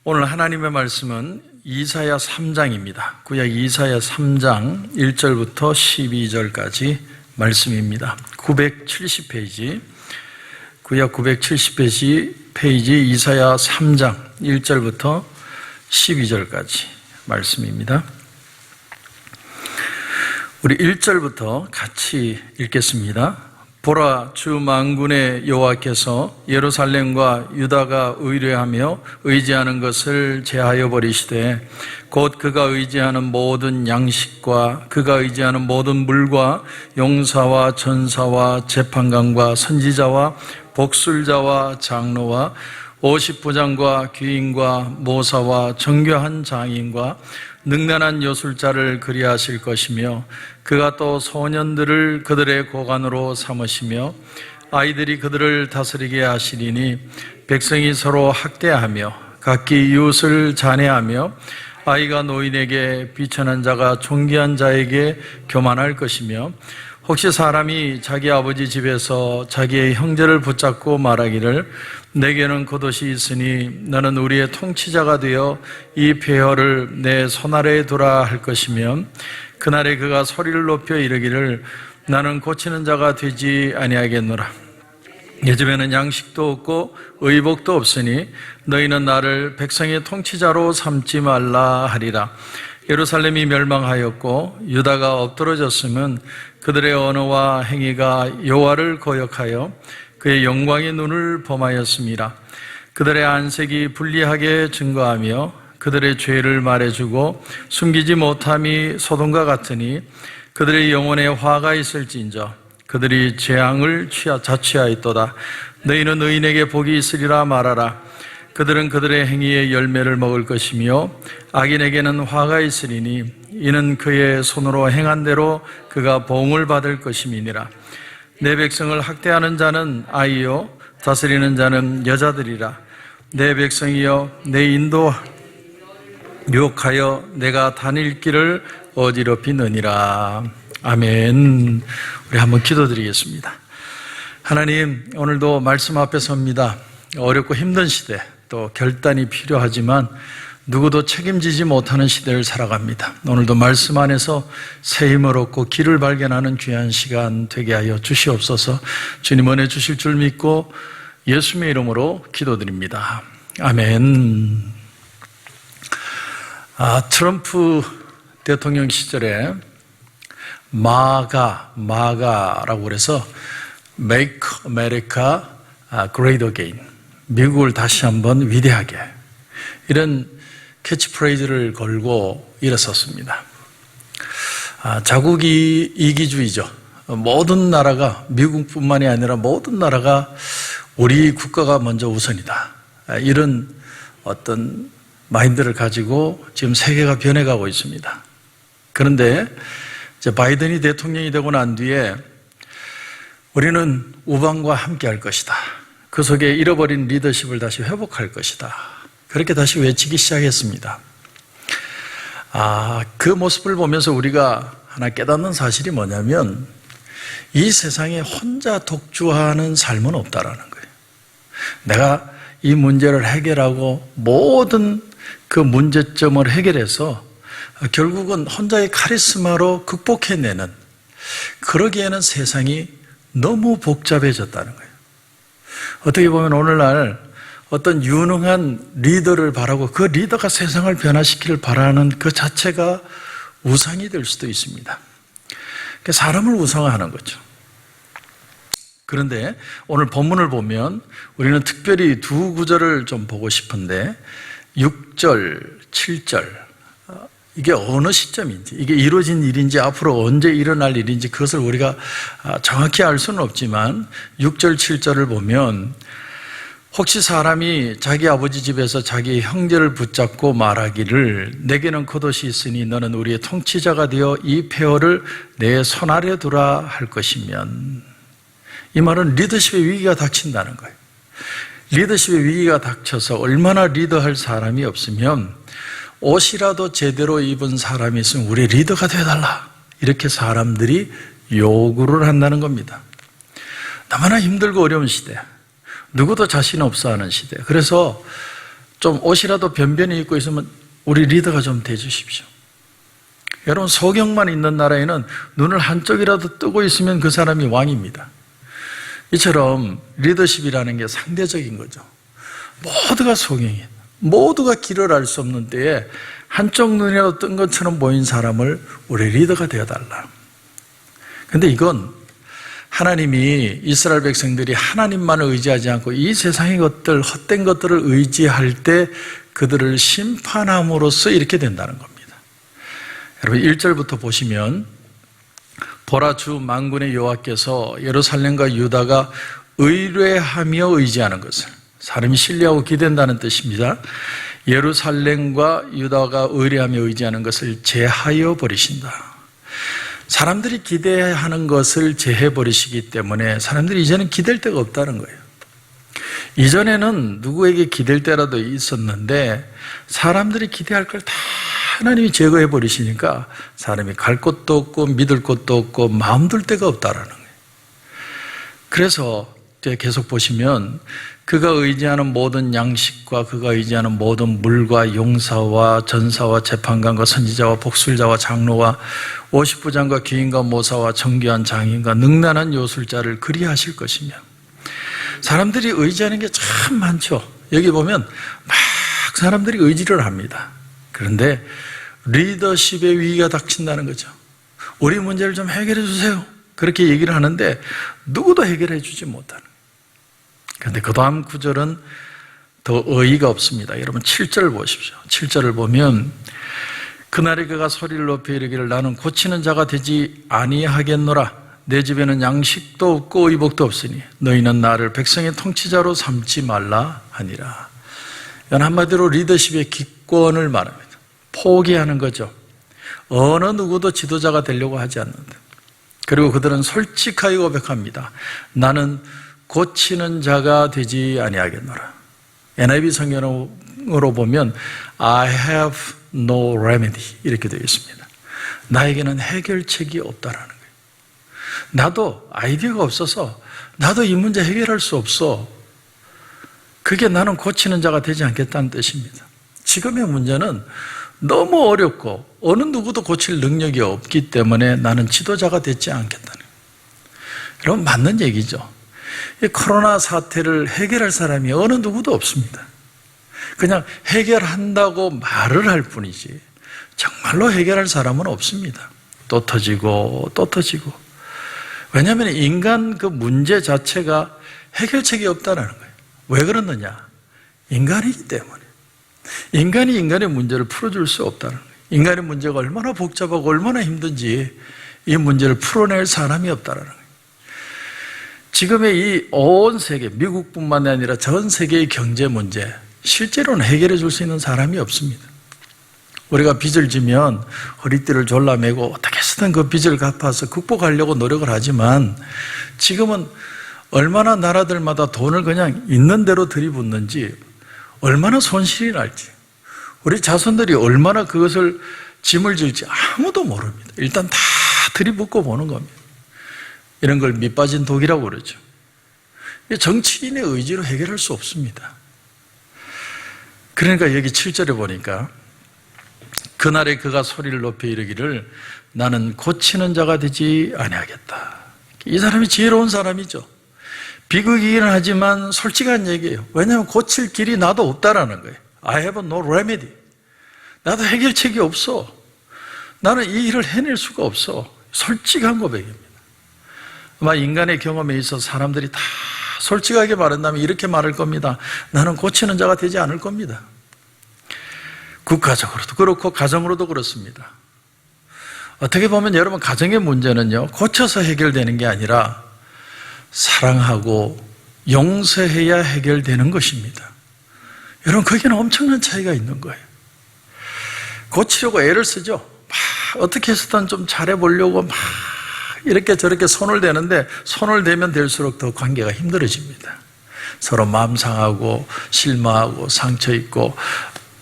오늘 하나님의 말씀은 이사야 3장입니다. 구약 이사야 3장 1절부터 12절까지 말씀입니다. 970페이지, 구약 970페이지 이사야 3장 1절부터 12절까지 말씀입니다. 우리 1절부터 같이 읽겠습니다. 보라, 주 만군의 여호와께서 예루살렘과 유다가 의뢰하며 의지하는 것을 제하여 버리시되 곧 그가 의지하는 모든 양식과 그가 의지하는 모든 물과 용사와 전사와 재판관과 선지자와 복술자와 장로와 50부장과 귀인과 모사와 정교한 장인과 능란한 요술자를 그리하실 것이며 그가 또 소년들을 그들의 고관으로 삼으시며 아이들이 그들을 다스리게 하시리니 백성이 서로 학대하며 각기 이웃을 잔해하며 아이가 노인에게 비천한 자가 존귀한 자에게 교만할 것이며 혹시 사람이 자기 아버지 집에서 자기의 형제를 붙잡고 말하기를 내게는 겉옷이 있으니 너는 우리의 통치자가 되어 이 폐허를 내 손아래에 두라 할 것이며 그날에 그가 소리를 높여 이르기를 나는 고치는 자가 되지 아니하겠노라. 요즘에는 양식도 없고 의복도 없으니 너희는 나를 백성의 통치자로 삼지 말라 하리라. 예루살렘이 멸망하였고 유다가 엎드러졌으면 그들의 언어와 행위가 여호와를 거역하여 그의 영광의 눈을 범하였습니다. 그들의 안색이 불리하게 증거하며 그들의 죄를 말해주고 숨기지 못함이 소돔과 같으니 그들의 영혼에 화가 있을진저 그들이 재앙을 자취하였도다. 너희는 의인에게 복이 있으리라 말하라. 그들은 그들의 행위의 열매를 먹을 것이며 악인에게는 화가 있으리니 이는 그의 손으로 행한 대로 그가 보응을 받을 것임이니라. 내 백성을 학대하는 자는 아이요 다스리는 자는 여자들이라. 내 백성이여 내 인도 유혹하여 내가 다닐 길을 어지럽히느니라. 아멘. 우리 한번 기도드리겠습니다. 하나님, 오늘도 말씀 앞에 섭니다. 어렵고 힘든 시대, 또 결단이 필요하지만 누구도 책임지지 못하는 시대를 살아갑니다. 오늘도 말씀 안에서 새 힘을 얻고 길을 발견하는 귀한 시간 되게 하여 주시옵소서. 주님 은혜 주실 줄 믿고 예수님의 이름으로 기도드립니다. 아멘. 트럼프 대통령 시절에 마가라고 그래서 Make America Great Again, 미국을 다시 한번 위대하게, 이런 캐치프레이즈를 걸고 일어섰습니다. 자국이 이기주의죠. 모든 나라가, 미국뿐만이 아니라 모든 나라가 우리 국가가 먼저 우선이다, 이런 어떤 마인드를 가지고 지금 세계가 변해가고 있습니다. 그런데 이제 바이든이 대통령이 되고 난 뒤에 우리는 우방과 함께 할 것이다, 그 속에 잃어버린 리더십을 다시 회복할 것이다, 그렇게 다시 외치기 시작했습니다. 그 모습을 보면서 우리가 하나 깨닫는 사실이 뭐냐면 이 세상에 혼자 독주하는 삶은 없다라는 거예요. 내가 이 문제를 해결하고 모든 그 문제점을 해결해서 결국은 혼자의 카리스마로 극복해내는, 그러기에는 세상이 너무 복잡해졌다는 거예요. 어떻게 보면 오늘날 어떤 유능한 리더를 바라고 그 리더가 세상을 변화시키길 바라는 그 자체가 우상이 될 수도 있습니다. 사람을 우상화하는 거죠. 그런데 오늘 본문을 보면 우리는 특별히 두 구절을 좀 보고 싶은데 6절, 7절, 이게 어느 시점인지, 이게 이루어진 일인지 앞으로 언제 일어날 일인지 그것을 우리가 정확히 알 수는 없지만 6절, 7절을 보면 혹시 사람이 자기 아버지 집에서 자기 형제를 붙잡고 말하기를 내게는 겉옷이 있으니 너는 우리의 통치자가 되어 이 폐허를 내 손아래 두라 할 것이면, 이 말은 리더십의 위기가 닥친다는 거예요. 리더십의 위기가 닥쳐서 얼마나 리더할 사람이 없으면 옷이라도 제대로 입은 사람이 있으면 우리 리더가 되어달라, 이렇게 사람들이 요구를 한다는 겁니다. 너무나 힘들고 어려운 시대, 누구도 자신 없어 하는 시대. 그래서 좀 옷이라도 변변히 입고 있으면 우리 리더가 좀 돼주십시오. 여러분, 소경만 있는 나라에는 눈을 한쪽이라도 뜨고 있으면 그 사람이 왕입니다. 이처럼 리더십이라는 게 상대적인 거죠. 모두가 소경이에요. 모두가 길을 알 수 없는 때에 한쪽 눈이라도 뜬 것처럼 보인 사람을 우리 리더가 되어달라. 근데 이건 하나님이 이스라엘 백성들이 하나님만을 의지하지 않고 이 세상의 것들, 헛된 것들을 의지할 때 그들을 심판함으로써 이렇게 된다는 겁니다. 여러분 1절부터 보시면 보라, 주 만군의 여호와께서 예루살렘과 유다가 의뢰하며 의지하는 것을, 사람이 신뢰하고 기댄다는 뜻입니다. 예루살렘과 유다가 의뢰하며 의지하는 것을 제하여 버리신다. 사람들이 기대하는 것을 제해버리시기 때문에 사람들이 이제는 기댈 데가 없다는 거예요. 이전에는 누구에게 기댈 때라도 있었는데 사람들이 기대할 걸 다 하나님이 제거해 버리시니까 사람이 갈 곳도 없고 믿을 곳도 없고 마음 둘 데가 없다라는 거예요. 그래서 계속 보시면 그가 의지하는 모든 양식과 그가 의지하는 모든 물과 용사와 전사와 재판관과 선지자와 복술자와 장로와 50부장과 귀인과 모사와 정교한 장인과 능란한 요술자를 그리하실 것이며, 사람들이 의지하는 게 참 많죠. 여기 보면 막 사람들이 의지를 합니다. 그런데 리더십의 위기가 닥친다는 거죠. 우리 문제를 좀 해결해 주세요. 그렇게 얘기를 하는데 누구도 해결해 주지 못하는 거예요. 그런데 그 다음 구절은 더 어이가 없습니다. 여러분 7절 보십시오. 7절을 보면 그날에 그가 소리를 높여 이르기를 나는 고치는 자가 되지 아니하겠노라. 내 집에는 양식도 없고 의복도 없으니 너희는 나를 백성의 통치자로 삼지 말라 하니라. 이건 한마디로 리더십의 기권을 말합니다. 포기하는 거죠. 어느 누구도 지도자가 되려고 하지 않는다. 그리고 그들은 솔직하게 고백합니다. 나는 고치는 자가 되지 아니하겠노라. NIV 성경으로 보면 I have no remedy 이렇게 되어 있습니다. 나에게는 해결책이 없다라는 거예요. 나도 아이디어가 없어서 나도 이 문제 해결할 수 없어. 그게 나는 고치는 자가 되지 않겠다는 뜻입니다. 지금의 문제는 너무 어렵고 어느 누구도 고칠 능력이 없기 때문에 나는 지도자가 되지 않겠다는 거예요. 여러분 맞는 얘기죠. 이 코로나 사태를 해결할 사람이 어느 누구도 없습니다. 그냥 해결한다고 말을 할 뿐이지 정말로 해결할 사람은 없습니다. 또 터지고 또 터지고. 왜냐하면 인간 그 문제 자체가 해결책이 없다는 거예요. 왜 그러느냐? 인간이기 때문에. 인간이 인간의 문제를 풀어줄 수 없다는 거예요. 인간의 문제가 얼마나 복잡하고 얼마나 힘든지 이 문제를 풀어낼 사람이 없다는 거예요. 지금의 이 온 세계, 미국뿐만 아니라 전 세계의 경제 문제, 실제로는 해결해 줄 수 있는 사람이 없습니다. 우리가 빚을 지면 허리띠를 졸라매고 어떻게 해서든 그 빚을 갚아서 극복하려고 노력을 하지만 지금은 얼마나 나라들마다 돈을 그냥 있는 대로 들이붓는지 얼마나 손실이 날지 우리 자손들이 얼마나 그것을 짐을 질지 아무도 모릅니다. 일단 다 들이붓고 보는 겁니다. 이런 걸 밑빠진 독이라고 그러죠. 정치인의 의지로 해결할 수 없습니다. 그러니까 여기 7절에 보니까 그날에 그가 소리를 높여 이르기를 나는 고치는 자가 되지 아니하겠다. 이 사람이 지혜로운 사람이죠. 비극이긴 하지만 솔직한 얘기예요. 왜냐하면 고칠 길이 나도 없다라는 거예요. I have no remedy. 나도 해결책이 없어. 나는 이 일을 해낼 수가 없어. 솔직한 고백입니다. 아마 인간의 경험에 있어서 사람들이 다 솔직하게 말한다면 이렇게 말할 겁니다. 나는 고치는 자가 되지 않을 겁니다. 국가적으로도 그렇고 가정으로도 그렇습니다. 어떻게 보면 여러분 가정의 문제는요 고쳐서 해결되는 게 아니라 사랑하고 용서해야 해결되는 것입니다. 여러분 거기는 엄청난 차이가 있는 거예요. 고치려고 애를 쓰죠. 막 어떻게 해서든 좀 잘해보려고 막 이렇게 저렇게 손을 대는데 손을 대면 될수록 더 관계가 힘들어집니다. 서로 마음 상하고 실망하고 상처 있고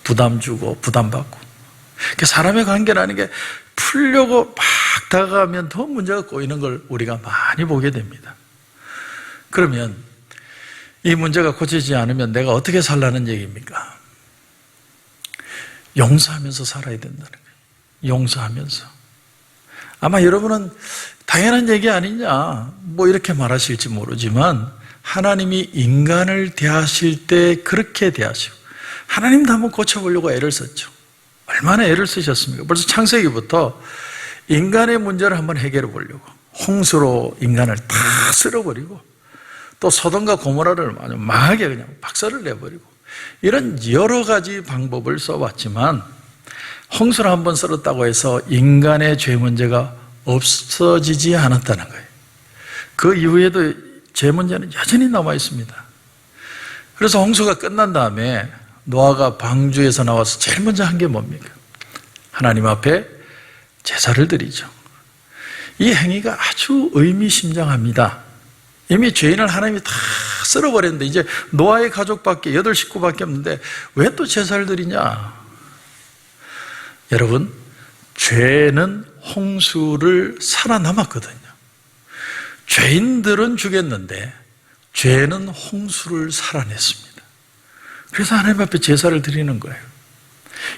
부담 주고 부담 받고. 사람의 관계라는 게 풀려고 막 다가가면 더 문제가 꼬이는 걸 우리가 많이 보게 됩니다. 그러면 이 문제가 고치지 않으면 내가 어떻게 살라는 얘기입니까? 용서하면서 살아야 된다는 거예요. 용서하면서. 아마 여러분은 당연한 얘기 아니냐 뭐 이렇게 말하실지 모르지만 하나님이 인간을 대하실 때 그렇게 대하시고 하나님도 한번 고쳐보려고 애를 썼죠. 얼마나 애를 쓰셨습니까? 벌써 창세기부터 인간의 문제를 한번 해결해 보려고 홍수로 인간을 다 쓸어버리고 또 소돔과 고모라를 아주 망하게 그냥 박살을 내버리고 이런 여러 가지 방법을 써봤지만 홍수를 한번 쓸었다고 해서 인간의 죄 문제가 없어지지 않았다는 거예요. 그 이후에도 죄 문제는 여전히 남아 있습니다. 그래서 홍수가 끝난 다음에 노아가 방주에서 나와서 제일 먼저 한 게 뭡니까? 하나님 앞에 제사를 드리죠. 이 행위가 아주 의미심장합니다. 이미 죄인을 하나님이 다 쓸어버렸는데 이제 노아의 가족밖에 8식구밖에 없는데 왜 또 제사를 드리냐? 여러분, 죄는 홍수를 살아남았거든요. 죄인들은 죽였는데 죄는 홍수를 살아냈습니다. 그래서 하나님 앞에 제사를 드리는 거예요.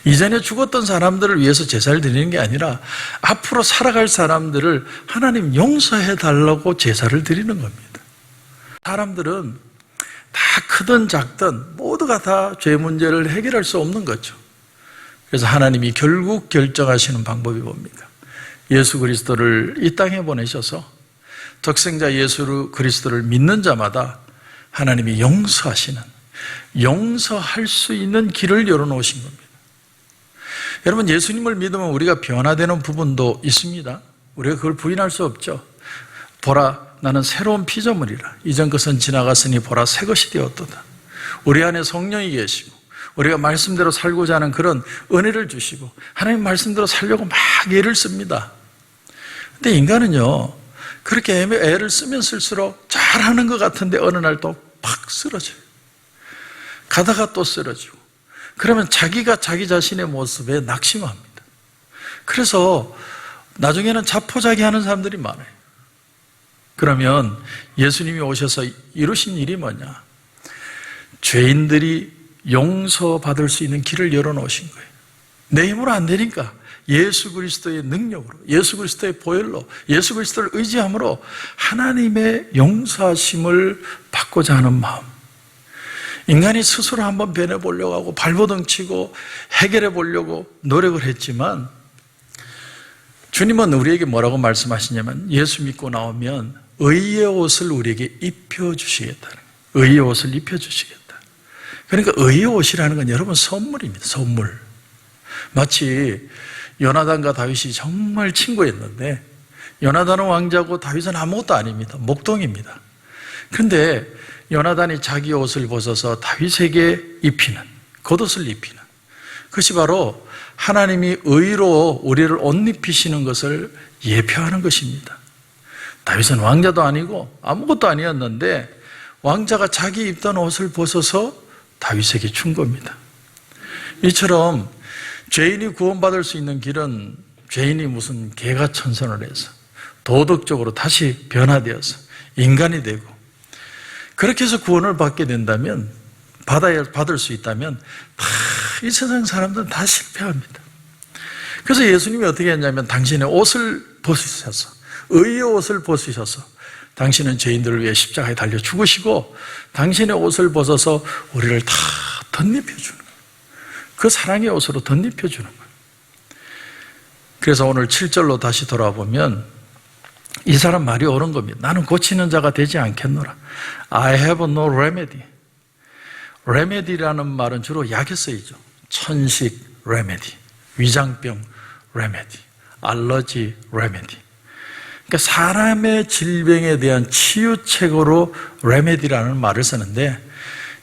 이전에 죽었던 사람들을 위해서 제사를 드리는 게 아니라 앞으로 살아갈 사람들을 하나님 용서해 달라고 제사를 드리는 겁니다. 사람들은 다 크든 작든 모두가 다 죄 문제를 해결할 수 없는 거죠. 그래서 하나님이 결국 결정하시는 방법이 뭡니까? 예수 그리스도를 이 땅에 보내셔서 독생자 예수 그리스도를 믿는 자마다 하나님이 용서하시는, 용서할 수 있는 길을 열어놓으신 겁니다. 여러분, 예수님을 믿으면 우리가 변화되는 부분도 있습니다. 우리가 그걸 부인할 수 없죠. 보라, 나는 새로운 피조물이라. 이전 것은 지나갔으니 보라, 새 것이 되었도다. 우리 안에 성령이 계시고 우리가 말씀대로 살고자 하는 그런 은혜를 주시고 하나님 말씀대로 살려고 막 애를 씁니다. 근데 인간은요, 그렇게 애를 쓰면 쓸수록 잘하는 것 같은데 어느 날 또 팍 쓰러져요. 가다가 또 쓰러지고 그러면 자기가 자기 자신의 모습에 낙심합니다. 그래서 나중에는 자포자기하는 사람들이 많아요. 그러면 예수님이 오셔서 이루신 일이 뭐냐? 죄인들이 용서받을 수 있는 길을 열어놓으신 거예요. 내 힘으로 안 되니까 예수 그리스도의 능력으로, 예수 그리스도의 보혈로, 예수 그리스도를 의지함으로 하나님의 용서하심을 받고자 하는 마음. 인간이 스스로 한번 변해보려고 하고 발버둥 치고 해결해 보려고 노력을 했지만 주님은 우리에게 뭐라고 말씀하시냐면 예수 믿고 나오면 의의 옷을 우리에게 입혀주시겠다는 거예요. 의의 옷을 입혀주시겠다. 그러니까 의의 옷이라는 건 여러분 선물입니다. 선물. 마치 요나단과 다윗이 정말 친구였는데 요나단은 왕자고 다윗은 아무것도 아닙니다. 목동입니다. 그런데 요나단이 자기 옷을 벗어서 다윗에게 입히는, 겉옷을 입히는, 그것이 바로 하나님이 의로 우리를 옷 입히시는 것을 예표하는 것입니다. 다윗은 왕자도 아니고 아무것도 아니었는데 왕자가 자기 입던 옷을 벗어서 다윗에게 준 겁니다. 이처럼 죄인이 구원받을 수 있는 길은 죄인이 무슨 개가천선을 해서 도덕적으로 다시 변화되어서 인간이 되고 그렇게 해서 구원을 받게 된다면, 받을 수 있다면 이 세상 사람들은 다 실패합니다. 그래서 예수님이 어떻게 했냐면 당신의 옷을 벗으셔서, 의의 옷을 벗으셔서 당신은 죄인들을 위해 십자가에 달려 죽으시고 당신의 옷을 벗어서 우리를 다 덧입혀주는 거예요. 그 사랑의 옷으로 덧입혀주는 거예요. 그래서 오늘 7절로 다시 돌아보면 이 사람 말이 옳은 겁니다. 나는 고치는 자가 되지 않겠노라. I have no remedy. remedy라는 말은 주로 약에 쓰이죠. 천식 remedy, 위장병 remedy, 알러지 remedy. 그러니까 사람의 질병에 대한 치유책으로 remedy라는 말을 쓰는데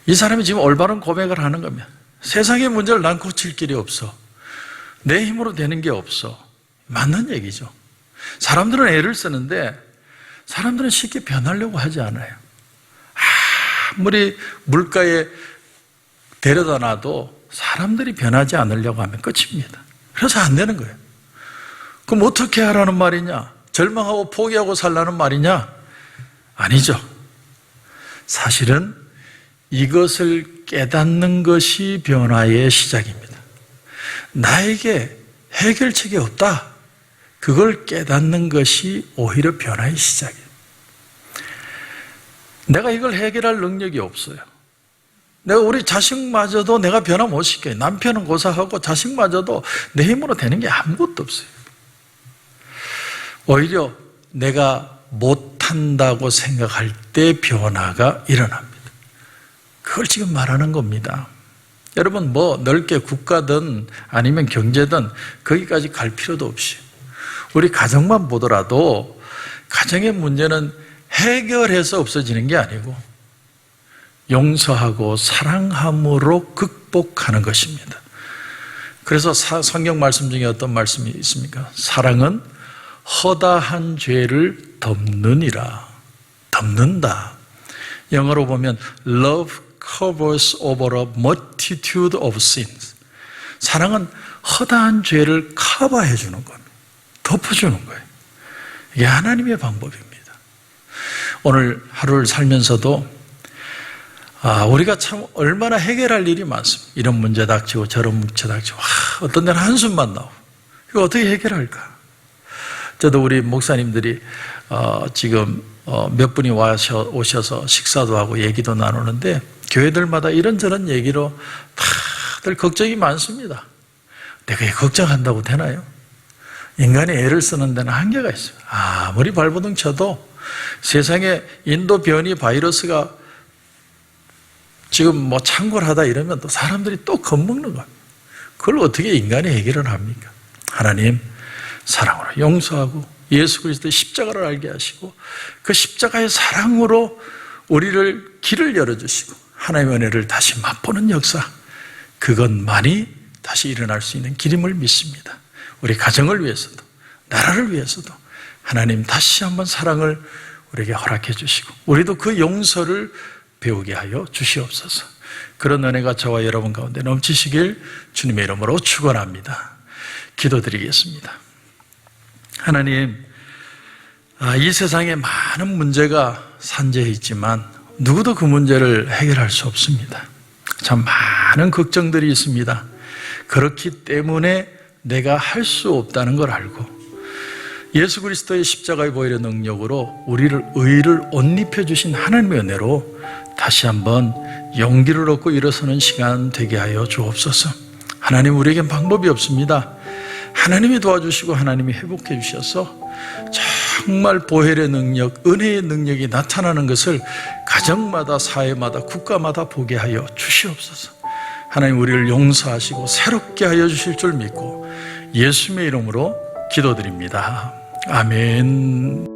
이 사람이 지금 올바른 고백을 하는 겁니다. 세상의 문제를 난 고칠 길이 없어. 내 힘으로 되는 게 없어. 맞는 얘기죠. 사람들은 애를 쓰는데 사람들은 쉽게 변하려고 하지 않아요. 아무리 물가에 데려다 놔도 사람들이 변하지 않으려고 하면 끝입니다. 그래서 안 되는 거예요. 그럼 어떻게 하라는 말이냐? 절망하고 포기하고 살라는 말이냐? 아니죠. 사실은 이것을 깨닫는 것이 변화의 시작입니다. 나에게 해결책이 없다. 그걸 깨닫는 것이 오히려 변화의 시작이에요. 내가 이걸 해결할 능력이 없어요. 내가 우리 자식마저도 내가 변화 못 시켜요. 남편은 고사하고 자식마저도 내 힘으로 되는 게 아무것도 없어요. 오히려 내가 못한다고 생각할 때 변화가 일어납니다. 그걸 지금 말하는 겁니다. 여러분 넓게 국가든 아니면 경제든 거기까지 갈 필요도 없이 우리 가정만 보더라도 가정의 문제는 해결해서 없어지는 게 아니고 용서하고 사랑함으로 극복하는 것입니다. 그래서 성경 말씀 중에 어떤 말씀이 있습니까? 사랑은 허다한 죄를 덮느니라. 덮는다. 영어로 보면 Love covers over a multitude of sins. 사랑은 허다한 죄를 커버해 주는 겁니다. 덮어주는 거예요. 이게 하나님의 방법입니다. 오늘 하루를 살면서도 우리가 참 얼마나 해결할 일이 많습니다. 이런 문제 닥치고 저런 문제 닥치고 어떤 데는 한숨만 나오고 이거 어떻게 해결할까? 저도 우리 목사님들이 지금 몇 분이 오셔서 식사도 하고 얘기도 나누는데 교회들마다 이런저런 얘기로 다들 걱정이 많습니다. 내가 걱정한다고 되나요? 인간이 애를 쓰는 데는 한계가 있어요. 아무리 발버둥 쳐도 세상에 인도 변이 바이러스가 지금 창궐하다 이러면 또 사람들이 또 겁먹는 겁니다. 그걸 어떻게 인간이 해결을 합니까? 하나님 사랑으로 용서하고 예수 그리스도의 십자가를 알게 하시고 그 십자가의 사랑으로 우리를 길을 열어주시고 하나님의 은혜를 다시 맛보는 역사, 그것만이 다시 일어날 수 있는 길임을 믿습니다. 우리 가정을 위해서도 나라를 위해서도 하나님 다시 한번 사랑을 우리에게 허락해 주시고 우리도 그 용서를 배우게 하여 주시옵소서. 그런 은혜가 저와 여러분 가운데 넘치시길 주님의 이름으로 축원합니다. 기도드리겠습니다. 하나님, 이 세상에 많은 문제가 산재해 있지만 누구도 그 문제를 해결할 수 없습니다. 참 많은 걱정들이 있습니다. 그렇기 때문에 내가 할 수 없다는 걸 알고 예수 그리스도의 십자가의 보혈의 능력으로 우리를 의를 옷 입혀주신 하나님의 은혜로 다시 한번 용기를 얻고 일어서는 시간 되게 하여 주옵소서. 하나님, 우리에겐 방법이 없습니다. 하나님이 도와주시고 하나님이 회복해 주셔서 정말 보혈의 능력, 은혜의 능력이 나타나는 것을 가정마다 사회마다 국가마다 보게 하여 주시옵소서. 하나님, 우리를 용서하시고 새롭게 하여 주실 줄 믿고 예수님의 이름으로 기도드립니다. 아멘.